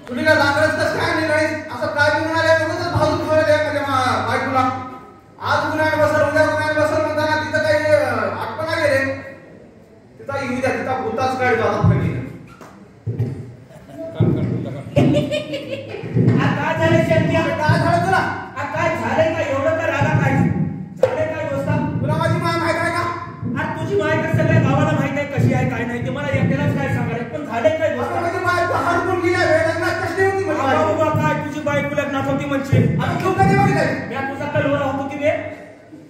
तुम्ही काय दाखवतच काय नाही काही असं काय म्हणाले उगाच भाजून ठेवले माझ्या बायकोला आज गुन्ह्याने बसल उद्या गुन्ह्याने बसल म्हणताना तिथं काही आठवणा गेले तिथं येऊ द्या तिथं भूताच काय जातात पहिली काय झालं शेवटी काय झालं तुला काय झालंय का एवढं तर रागा काय झालंय काय दोस्ता तुला माझी माय माहित आहे का आज तुझी माय तर सगळ्या गावाला माहित आहे कशी आहे काय नाही ते मला एकट्यालाच काय सांगायचं पण झालंय काय दोस्ता माझी माय हरपून गेल्या लग्नात कसली होती म्हणजे बाबा काय तुझी बायको लग्नात होती म्हणजे आम्ही खूप कधी बघितलंय मी तुझा कलवरा होतो की बे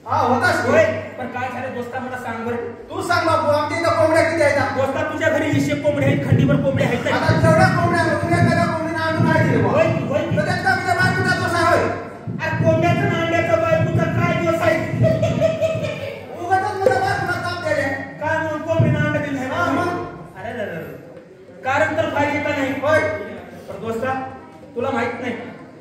हा होतास होय पण काय झालं दोस्ता मला सांग बरं तू सांग बापू आमच्या इथं कोंबड्या किती आहेत दोस्ता तुझ्या घरी 100 कोंबड्या आहेत खंडीवर कोंबड्या आहेत आता जेवढ्या कोंबड्या तुझ्या एखाद्या कोंबडीनं आणून नाही दिले होय होय तर त्याचा तुझ्या बायकोचा दोष आहे होय अरे कोंबड्याचं आणि अंड्याचं बायकोचा काय दिवस आहे उगाचच माझ्या बायकोला ताप द्यायले काय म्हणून कोंबडीनं अंडा दिलं आहे हा, मग? अरे कारण तर पाहिजे का नाही होय पण दोस्ता तुला माहित नाही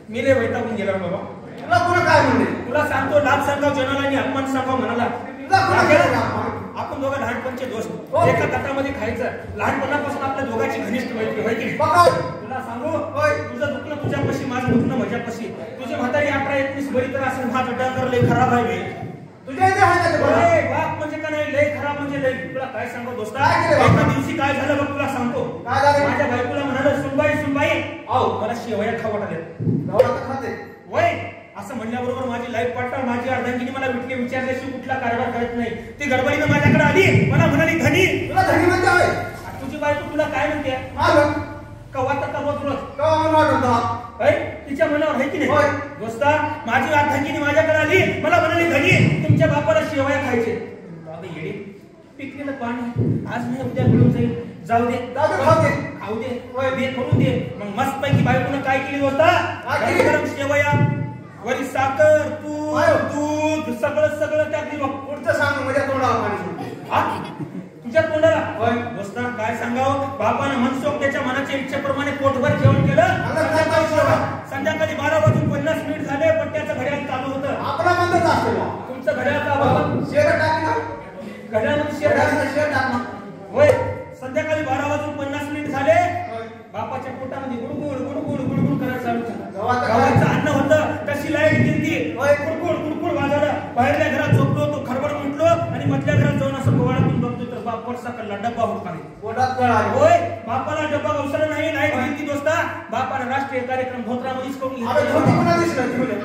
मी लय वैतागून गेलो बाबा तुला कोण काय म्हणले तुला सांगतो लाभ सांगाव जनाला आणि अपमान सांगाव म्हणाला तुला कोण केलं अपमान? आपण दोघं लहानपणचे दोस्त हो. एका गटामध्ये खायचं लहानपणापासून आपल्या दोघांची घनिष्ठ मैत्री होय की नाही? बघा तुला सांगू होय. तुझं दुखणं तुझ्यापाशी माझं दुखणं माझ्यापाशी तुझी म्हातारी 18-19 बरी तर असेल माझं डंगर लय खराब आहे तुझ्या इथे आहे का ते बघा? अरे बाप म्हणजे का नाही लय खराब म्हणजे लय तुला काय सांगू दोस्ता काय केलं बाबा? एका दिवशी काय झालं बघ तुला सांगतो काय झालं? माझ्या बायकोला म्हणाल सुनबाई आओ मला शेवया खाऊ वाटले गव्हाला तर खाते वय असं म्हणल्याबरोबर माझी लाईफ पार्टनर माझी अर्धांगिनी मला विटके विचारल्याशिवाय कुठला कारभार करत नाही ती गडबडीनं माझ्याकडे आली मला म्हणाली धनी तुला धनी म्हणते होय तुझी बायको तुला काय म्हणते आलं कवा तर रोज रोज केव्हा म्हणून वाटत होता होय तिच्या मनावर आहे की होय. नाही दोस्ता माझी अर्धांगिनी माझ्याकडे आली मला म्हणाली धनी तुमच्या बापाला शेवया खायचे बाबा येडे पिकलेलं पाणी आज नाही उद्या मिळून जाईल जाऊ दे खाऊ दे होय. दे करून दे मग मस्त पैकी बायकोनं काय केली दोस्ता काय केली? गरम शेवया वरी साखर तूप आयो. दूध सगळं टाकली बघ पुढचं सांग माझ्या तोंडाला पाणी सुटते हा? तुझ्या तोंडाला होय. दोस्ता काय सांगावं बापानं मनसोक्त त्याच्या मनाच्या इच्छेप्रमाणे पोटभर जेवण केलं मला काय पाहिजे बाबा? संध्याकाळी 12:50 झाले पण त्याचं घड्याळ चालू होतं आपला बंदच असते बा. तुमचं घड्याळ का बाबा शेर टाक ना घड्याळमध्ये शेर शेर टाक ना होय संध्याकाळी 12:50 झाले बापाच्या पोटामध्ये गुडगुड गुडगुड गुडगुड करायला चालू झालं गावाचं अन्न होतं कशी लाईट गेली गुडगुड गुडगुड वाजवलं बाहेरल्या घरात झोपलो तो खडबड म्हटलो आणि मधल्या घरात जाऊन असं गोवाळातून बघतो तर बाप वरचा कल्ला डब्बा होत नाही पोटात कळ आली होय बापाला डब्बा अवसर नाही लाईट गेली दोस्ता बापाने राष्ट्रीय कार्यक्रम धोत्रामध्येच करून अरे घेतला धोती कोणा दिसलं तुला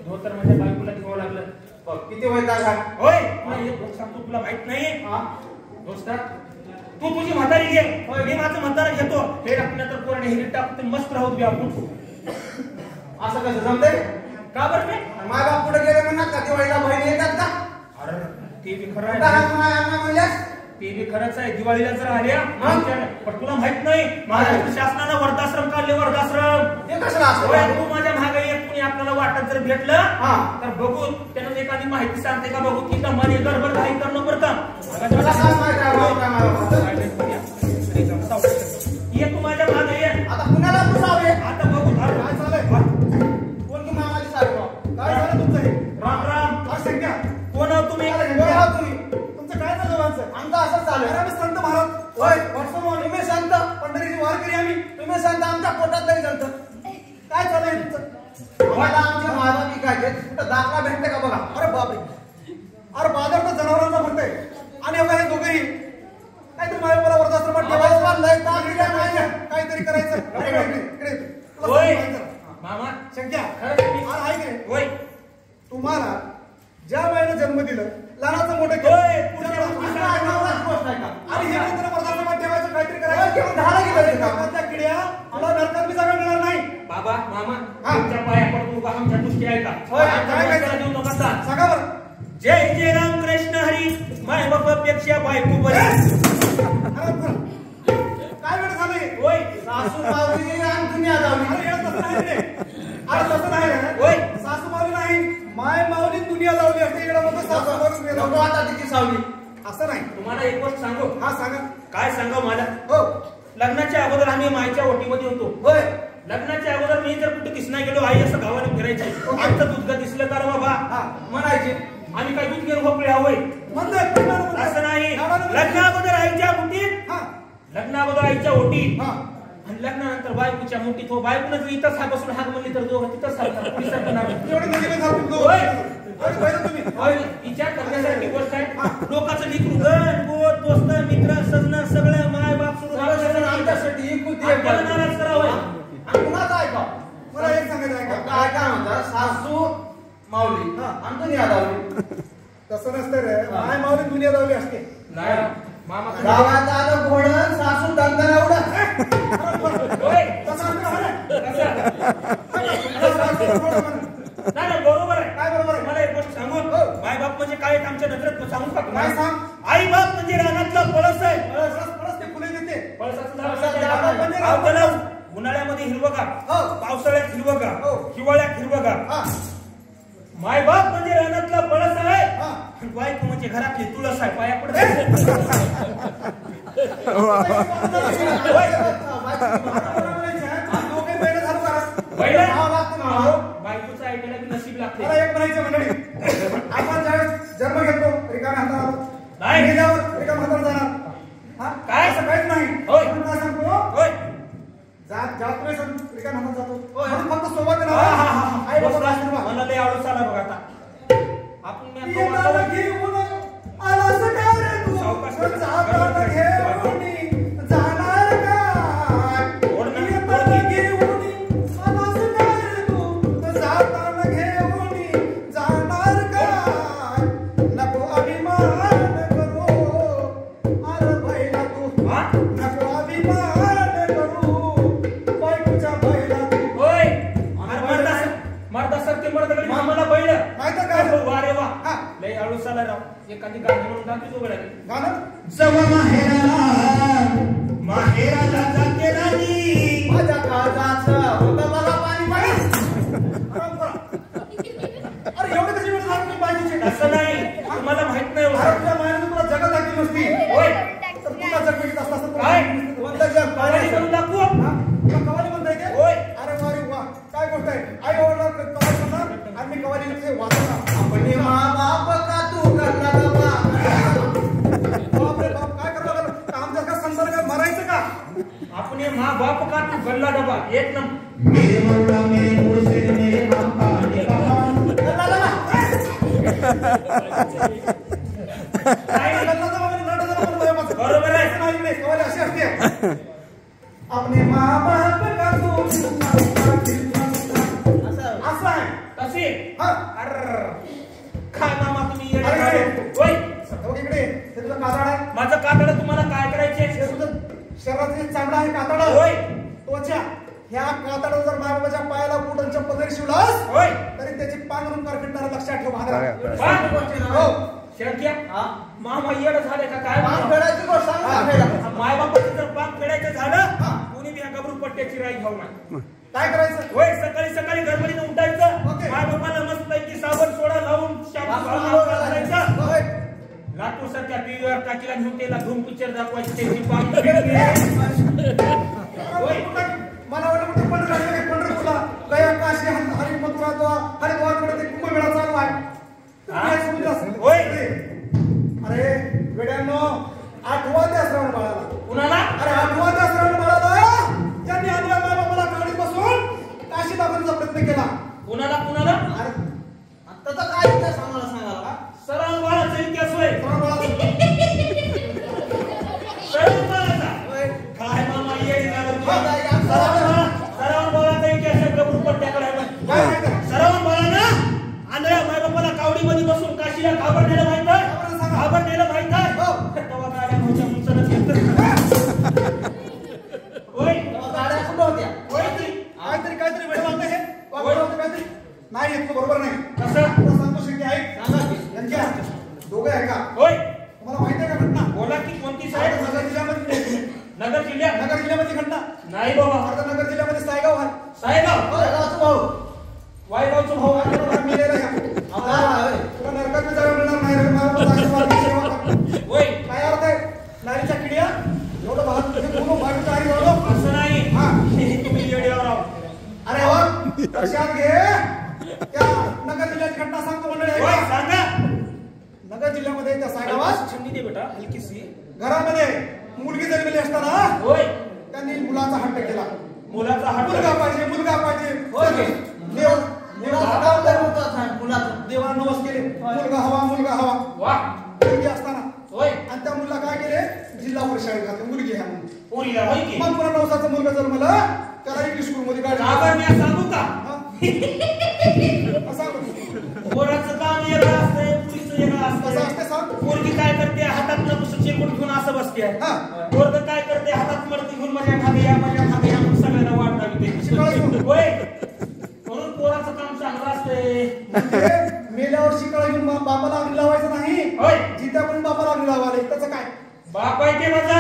धोतर माझ्या बायकोला घ्यावं लागलं बघ किती वैताग आहे होय तुला एक गोष्ट सांगतो तुला माहित नाही हा दोस्ता तू तुझी म्हातारी घे मी माझं म्हातारा घेतो हे टाकण्या तर कोरडे हे टाकते मस्त राहू दे आपण असं कसं जमते का बरं नाही माय बाप पुढे गेले म्हणणार का दिवाळीला बहिणी येतात का अरे ते बी खरं कुठं आहे हात माया म्हणल्यास ते बी खरंच आहे दिवाळीला जर आल्या पण तुला माहित नाही महाराष्ट्र शासनानं वर्धाश्रम काढले वर्धाश्रम हे कसं असतं होय, तू माझ्या मागे एक कुणी आपल्याला वाटत जर भेटलं हा. तर बघू त्यानं एखादी माहिती सांगते का बघू की दमाने गडबड काही करणं बरं का मला सांग माहिती आहे, भाऊ काय मला वाटतं. ये तू माझ्या मागे ये आता कुणाला पुसावे आता बघू काय चाललंय कोण की मामाची सारखं काय झालं तुमचं हे राम राम काय संख्या कोण आहो तुम्ही कोण आहात तुम्ही तुमचं काय झालं माणसं आमचं असंच चालू आहे आम्ही संत महाराज होय वर्षभर तुम्ही संत पंढरीची वारकरी आम्ही तुम्ही संत आमच्या पोटात नाही संत काय चालू आहे तुमचं आम्हाला आमचे महाराज विकायचे कुठं दाखला भेटते का बघा अरे बापरे अरे बाजार तर जनावरांचा म्हणतंय आणि अगं हे दोघेही काहीतरी माझ्या मला वर्धाश्रमात ठेवायचं लय ताकद आहे माझ्या काहीतरी करायचं इकडे होय मामा शंक्या खरंच मी आहे की नाही होय तुम्हाला ज्या वेळेला जन्म दिलं लहानाचं मोठं होय, आणि हे पण वर्धाश्रमात ठेवायचं काहीतरी करायचं किड्या तुला नरकात बी जागा मिळणार नाही बाबा मामा हा. तुमच्या पाया पडतो का आमच्या गोष्टी ऐका होय, आमच्या काय गोष्टीला काय? देऊ नका सा. सांगा बरं जय जय राम कृष्ण हरी माय बापापेक्षा बायको बरी अरे बरं. काय वेळ झालंय होय सासू मावली आणि दुनिया जावली अरे हे तसं नाही रे अरे तसं नाही रे होय सासू मावली नाही माय मावली दुनिया जावली असते इकडे मग सासू मावली नको आता तिची सावली असं नाही तुम्हाला एक गोष्ट सांगू हा सांगा काय सांगा मला हो लग्नाच्या अगोदर आम्ही माईच्या ओटीमध्ये होतो होय लग्नाच्या अगोदर मी जर कुठे दिसना गेलो आई असं गावाने फिरायचे आमचं दूध का दिसलं का रे बाबा हा म्हणायचे आम्ही काय दूध घेऊन भोपळे हवंय म्हणतात असं नाही लग्ना अगोदर आईच्या ओटीत हा लग्ना अगोदर आईच्या ओटीत हा आणि लग्नानंतर बायकोच्या मुठीत हो बायकोनं जर इथंच हात बसून हात म्हणली तर दोघं तिथंच हात पोलिसांचं नाव एवढं नजीक झालं होय. अरे पहिलं तुम्ही विचार करण्यासारखी गोष्ट आहे. लोकांचं लिखून गण गोत दोस्त मित्र सजन सगळं माय बाप सुरू आमच्यासाठी ही कृती आहे. नाराज करावं. आणि कुणाचं ऐका मला एक सांगायचं ऐका काय काय म्हणतात सासू माऊली आणि दुनिया दावली तसं नसतं रे माय माऊली दुनिया दावली असते नाही मामा गावात आलं घोडं सासू दंगना उडत होय तसं असतं नाही बरोबर आहे. काय बरोबर आहे? मला एक गोष्ट सांगू माय बाप म्हणजे काय आमच्या नजरेत सांगू का काय सांग? आई बाप म्हणजे रानातला पळस आहे. पळस ते फुले देते पळसाचं पळसाचं झाड झाड म्हणजे अहो, त्याला उन्हाळ्यामध्ये हिरवगार हो. पावसाळ्यात हिरवगार हो. हिवाळ्यात हिरवगार हा माय बाप म्हणजे रानातला पळस आहे. हा बायको म्हणजे घरातली तुळस आहे पाया पडत बायकोचं ऐकायला की नशीब लागते. मला एक म्हणायचं मंडळी आपण ज्यावेळेस जन्म घेतो रिकाम्या हातावर नाही. गेल्यावर रिकाम्या हातावर जाणार हा काय? असं काहीच नाही होय. आपण काय सांगतो होय जात वेळेस रिकाम्या हातात जातो म्हणून फक्त सोबत हा, हा, हा, हा. आई बाबा आशीर्वाद मला लय आवडत आला बघा आता आपण येताना घेऊन आलास का रे तू जाताना घेऊन जाणार काय येताना घेऊन आलास का रे तू जाताना घेऊन जाणार काय नको अभिमान करू अरे बैला तू हा? नको अभिमान करू बायकोच्या बैला तू होय मर्दा सारखे मला बैल माहिती काय वा रे वा हा. लय आळूस आला राव एखादी गाणी म्हणून दाखवतो गड्या गाणं जवा माहेराला जाते राणी माझ्या काळजाचं होतं मला पाणी अरे एवढं कशी वेळ झाली तुझी बायकोची असं नाही तुम्हाला माहित नाही अरे होत. तुझ्या मायाने तुला जगात दाखली नसती होय तर तुला जग मिळत असतं असं काय? कोणतं जग कवाली करून दाखवू हा? तुला कवाली म्हणताय का होय. अरे वारे वा काय गोष्ट आहे आई ओरडणार कवाली म्हणणार आणि मी कवाली लिहिते वाचणार अपने माँ बाप का तू करना दबा बाप रे बाप काय करणार आमच्या का संदर्भ मरायचं का अपने माँ बाप का तू गल्ला डबा एक नंबर मेरे मौला मेरे मुर्शिद मेरे बाबा ने कहा बरोबर आहे. कवाली अशी असते अपने माँ बाप का तू असं आहे तशी हा अर्र काय मामा तुम्ही येडे अरे. झाले. होय बघ इकडे ते तुझं कातड आहे माझं कातड तुम्हाला काय करायचे हे तुझं शरीरातली चामडा आहे कातड होय त्वचा ह्या कातड जर बाबाच्या पायाला बुटन चप्पल जरी शिवलास होय तरी त्याची पांघरून कारखिंडाला लक्षात ठेव भादरा वा. हो शक्य हा? मामा येड झाले का काय पाच फेडायची गोष्ट सांग ना फेडा. माय बापाचं जर पाक फेडायचं झालं हा. कोणी बी ह्या गबरू पट्ट्याची राई घेऊ नये. काय करायचं होय सकाळी सकाळी गडबडीनं उठायचं ओके. माय बापाला मस्त पैकी साबण सोडा लावून शाबू बाप घालून रे. करायचं. होय. लातूर सारख्या पीव्हीआर टाकीला घेऊन त्याला धूम पिक्चर दाखवायची त्याची पाक होय. मला वाटलं कुठे पंढरपूरला गया काशी हरी मथुरा हरिद्वारकडे ते कुंभमेळा चालू आहे हा? तुम्ही समजलं असेल. होय. अरे वेड्यांनो आठवा त्या श्रावण बाळाला कुणाला अरे आठवा त्या श्रावण बाळाला ज्यांनी आपल्या माय बाबाला काढीत बसून काशी दाखवण्याचा प्रयत्न केला कुणाला कुणाला अरे आता तर काय इतिहास आम्हाला सांगायला सरळ बाळाचा इतिहास होय श्रावण बाळाला सरळ बाळाचा होय. काय मामा येडी झालं हो, तुला. काय आमचं सरळ बाळाचा इतिहास गबरू पट्ट्याकडे आहे बघ. काय माहिती सरळ बाळानं आंधळ्या मायबापाला कावडीमध्ये बसून काशीला घाबरलेलं माहित आहे घाबरलेलं सांगा. घाबरलेलं माहित आहे हो. तेव्हा गाड्या नव्हत्या मुंचनच घेतलं होय तेव्हा गाड्या कुठं होत्या होय की काहीतरी वेळ लागतं हे काहीतरी नाही येत बरोबर नाही कसं तुला सांगतो शेट्टी आहे सांगा की यांच्या दोघं आहे का होय तुम्हाला माहिती आहे का घटना बोला की कोणती साहेब नगर जिल्ह्यामध्ये नगर जिल्ह्यात नगर जिल्ह्यामध्ये घटना नाही बाबा आता नगर जिल्ह्यामध्ये सायगाव आहे साहेबगाव होय, गावचं भाऊ वायगावचं भाऊ आता बघा मेलेला आहे. हा, होय. तुला नरकात जायला मिळणार नाही रे मला जायचं वाटतं, सेवा कर. होय काय अर्थ आहे नारीच्या किड्या एवढं भात तुझे पूर्ण भाग तयारी झालो असं नाही हा तुम्ही येड्यावर आहो अरे हो लक्षात घे त्या नगर जिल्ह्याची घटना सांगतो मंडळी आहे होय का? सांगा नगर जिल्ह्यामध्ये त्या सायगावात थंडी दे बेटा हलकीशी घरामध्ये मुलगी जन्मली असताना होय त्यांनी मुलाचा हट्ट केला. मुलाचा हट्ट मुलगा पाहिजे, मुलगा पाहिजे. देवाला नवस केले, मुलगा हवा, मुलगा हवा. वाह. मुलगी असताना होय. आणि त्या मुलीला काय केले, जिल्हा परिषद घातले, मुलगी ह्या म्हणून. पोरीला होय की. मग पुन्हा नवसाचा मुलगा जन्मला, त्याला इंग्लिश स्कूल मध्ये आभार मी सांगू का? पोराचं काम वेगळं असतंय, पुरीचं वेगळं असतंय. पोरगी काय करते, हातात नुसतं चिरकुट घेऊन असं बसते. पोरगं काय करते, हातात मडती घेऊन माझ्या मागे या म्हणून सगळ्यांना वाट लागते. होय. म्हणून पोराचं काम चांगलं असतंय. मेल्यावर शिकाळा घेऊन बापाला अग्नी लावायचं नाही. होय. जित्या पण बापाला अग्नी लावायला. त्याचं काय बाप आहे ते माझा.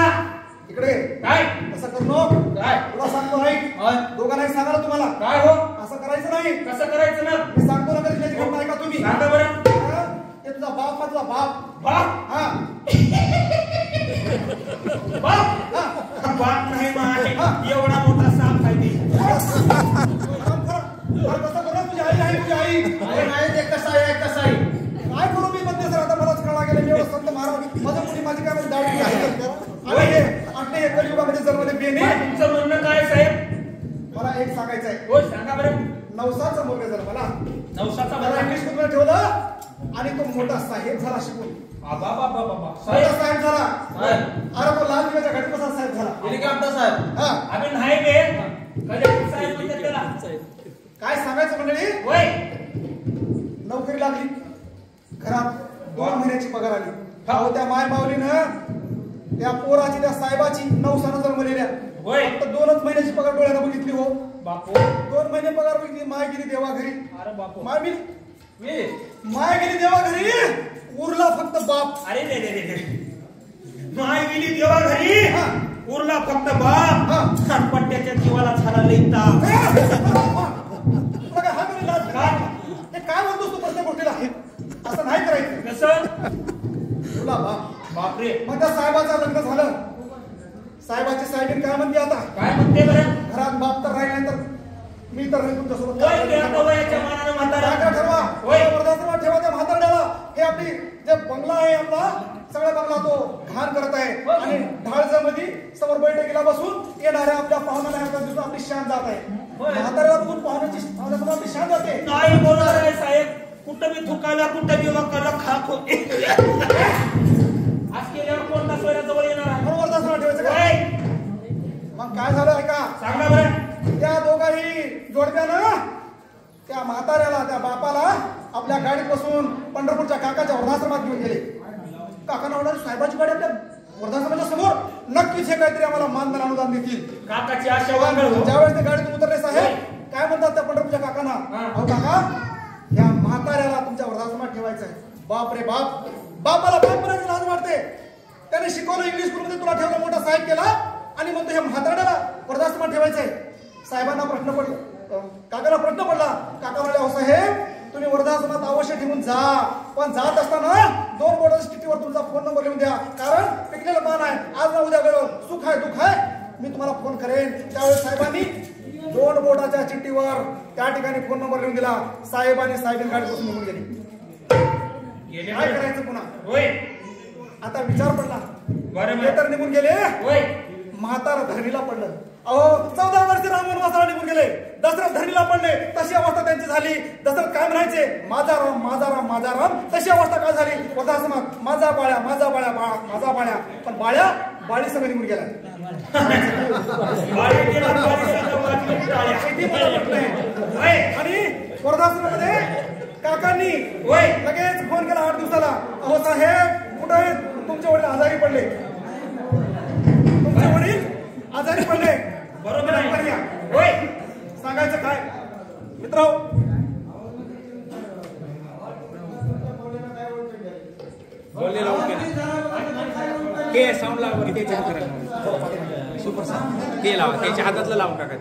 इकडे काय असं कर नको. काय तुला सांगतो ऐक, दोघांनाही सांगाल तुम्हाला काय हो असं करायचं नाही. कसं करायचं ना? मी सांगतो ना, कधी घटना ऐका तुम्ही. सांगा बरं. ते तुझा बाप मधला बाप. बाप. हा बाप. बाप नाही माय, एवढा मोठा साप आहे ते. कसं करू, तुझी आई नाही, तुझी आई नाही. ते कसं आहे, कसं आहे काय करू मी म्हणते सर. आता मलाच कळा गेला, मी एवढं संत महाराज माझं मुली माझी काय म्हणजे दाढी आपले कलियुगामध्ये जन्मले बेने. तुमचं म्हणणं काय साहेब? मला एक सांगायचं आहे. हो सांगा बरं. नवसाचा मुलगा जन्मला, नवसाचा मला इंग्लिश स्कूलमध्ये ठेवलं आणि तो मोठा साहेब झाला शिकून. बाबा बाबा बाबा साहेब झाला. अरे तो लाल दिव्याच्या घाटी कसा साहेब झाला. हेलिकॉप्टर साहेब. हा आम्ही नाही बे कधी साहेब म्हणतात त्याला. काय सांगायचं मंडळी, होय. नोकरी लागली, घरात 2 महिन्याची पगार आली. अहो त्या माय माऊलीनं त्या पोराची, त्या साहेबाची नवसानं जन्मलेल्या होय. फक्त 2च महिन्याची पगार डोळ्यानं बघितली. हो बापू. 2 महिने पगार बघितली. माय गेली देवा घरी. अरे बापू. माय गेली देवा घरी, उरला फक्त बाप. अरे रे रे रे. माय गेली देवा घरी, उरला फक्त बाप. पट्ट्याच्या जीवाला झाला लईता. काय म्हणतोस तू प्रत्येक गोष्टीला? असं नाही करायचं. कसं? उरला बाप. बापरे. मग त्या साहेबाचं लग्न झालं. साहेबाची साहेबीन काय म्हणते आता? काय म्हणते बरं? घरात बाप तर राहील, नाही तर मी तर राहील तुमच्यासोबत. वयाच्या मानानं म्हातारा ठरवा, वृद्धाश्रमात ठेवा त्या म्हातारड्याला. हे आपली जे बंगला आहे आपला, सगळा बंगला तो घाण करत आहे. आणि ढाळजामध्ये समोर बैठकीला बसून येणाऱ्या आपल्या पाहुण्याला आपली शान जात आहे. म्हाताऱ्याला बघून पाहुण्यासमोर आपली शान जाते. नाही बोलणार आहे साहेब. कुठं मी थुकायला, कुठं मी वकाला खाक होते. आज केल्यावर कोणता सोयऱ्याजवळ येणार आहे? म्हणून वृद्धाश्रमात ठेवायचं काय? मग काय झालं ऐका. सांगा बरं. त्या दोघाही जोडप्यानं त्या म्हाताऱ्याला, त्या बापाला आपल्या गाडीत बसून पंढरपूरच्या काकाच्या वृद्धाश्रमात घेऊन गेले. काकांना म्हणाले, साहेबाची गाडी आपल्या वृद्धाश्रमाच्या समोर, नक्कीच हे काहीतरी आम्हाला मानधन अनुदान देतील. काकाची आशा वांगळ. ज्यावेळेस ते गाडीतून उतरले साहेब, काय म्हणतात त्या पंढरपूरच्या काकांना, अहो काका, या म्हाताऱ्याला तुमच्या वृद्धाश्रमात ठेवायचं आहे. बाप रे बाप. बापाला बाप म्हणायची लाज वाटते. त्याने शिकवलं इंग्लिश स्कूलमध्ये, तुला ठेवलं, मोठा साहेब केला, आणि म्हणतो ह्या म्हाताऱ्याला वृद्धाश्रमात ठेवायचं आहे. साहेबांना प्रश्न पडला, काकाला प्रश्न पडला. काका म्हणाले, अहो साहेब, तुम्ही वृद्धाश्रमात अवश्य ठेवून जा, पण जात असताना 2 बोर्डाच्या चिठ्ठीवर तुमचा फोन नंबर लिहून द्या. कारण पिकलेलं मान आहे, आज ना उद्या गळो, सुख आहे दुःख आहे, मी तुम्हाला फोन करेन. त्यावेळेस साहेबांनी 2 बोर्डाच्या चिठ्ठीवर त्या ठिकाणी फोन नंबर लिहून दिला. साहेबांनी साहेबीन गाडी बसून निघून गेली. काय करायचं पुन्हा? होय. आता विचार पडला. बरं तर निघून गेले. होय. म्हातारा धरणीला पडलं. अहो 14 वर्षे राम वनवासाला निघून गेले. दशरथ धरणीला पडले. तशी अवस्था त्यांची झाली. दशरथ काय म्हणायचे, माझा राम माझा राम माझा राम. तशी अवस्था काय झाली वृद्धाश्रमात, माझा बाळ्या माझा बाळ्या माझा बाळ्या. पण बाळ्या बाळी सगळं निघून गेला. आणि वृद्धाश्रमामध्ये काकांनी लगेच फोन केला 8 दिवसाला, अहो साहेब कुठे आहेत, तुमचे वडील आजारी पडले, तुमचे वडील आजारी पडले. बरोबर आहे. होय. सांगायचं काय मित्र, साऊंड लावा, सुपर साऊंड ते लावा, त्याच्या हातातलं लावून टाका.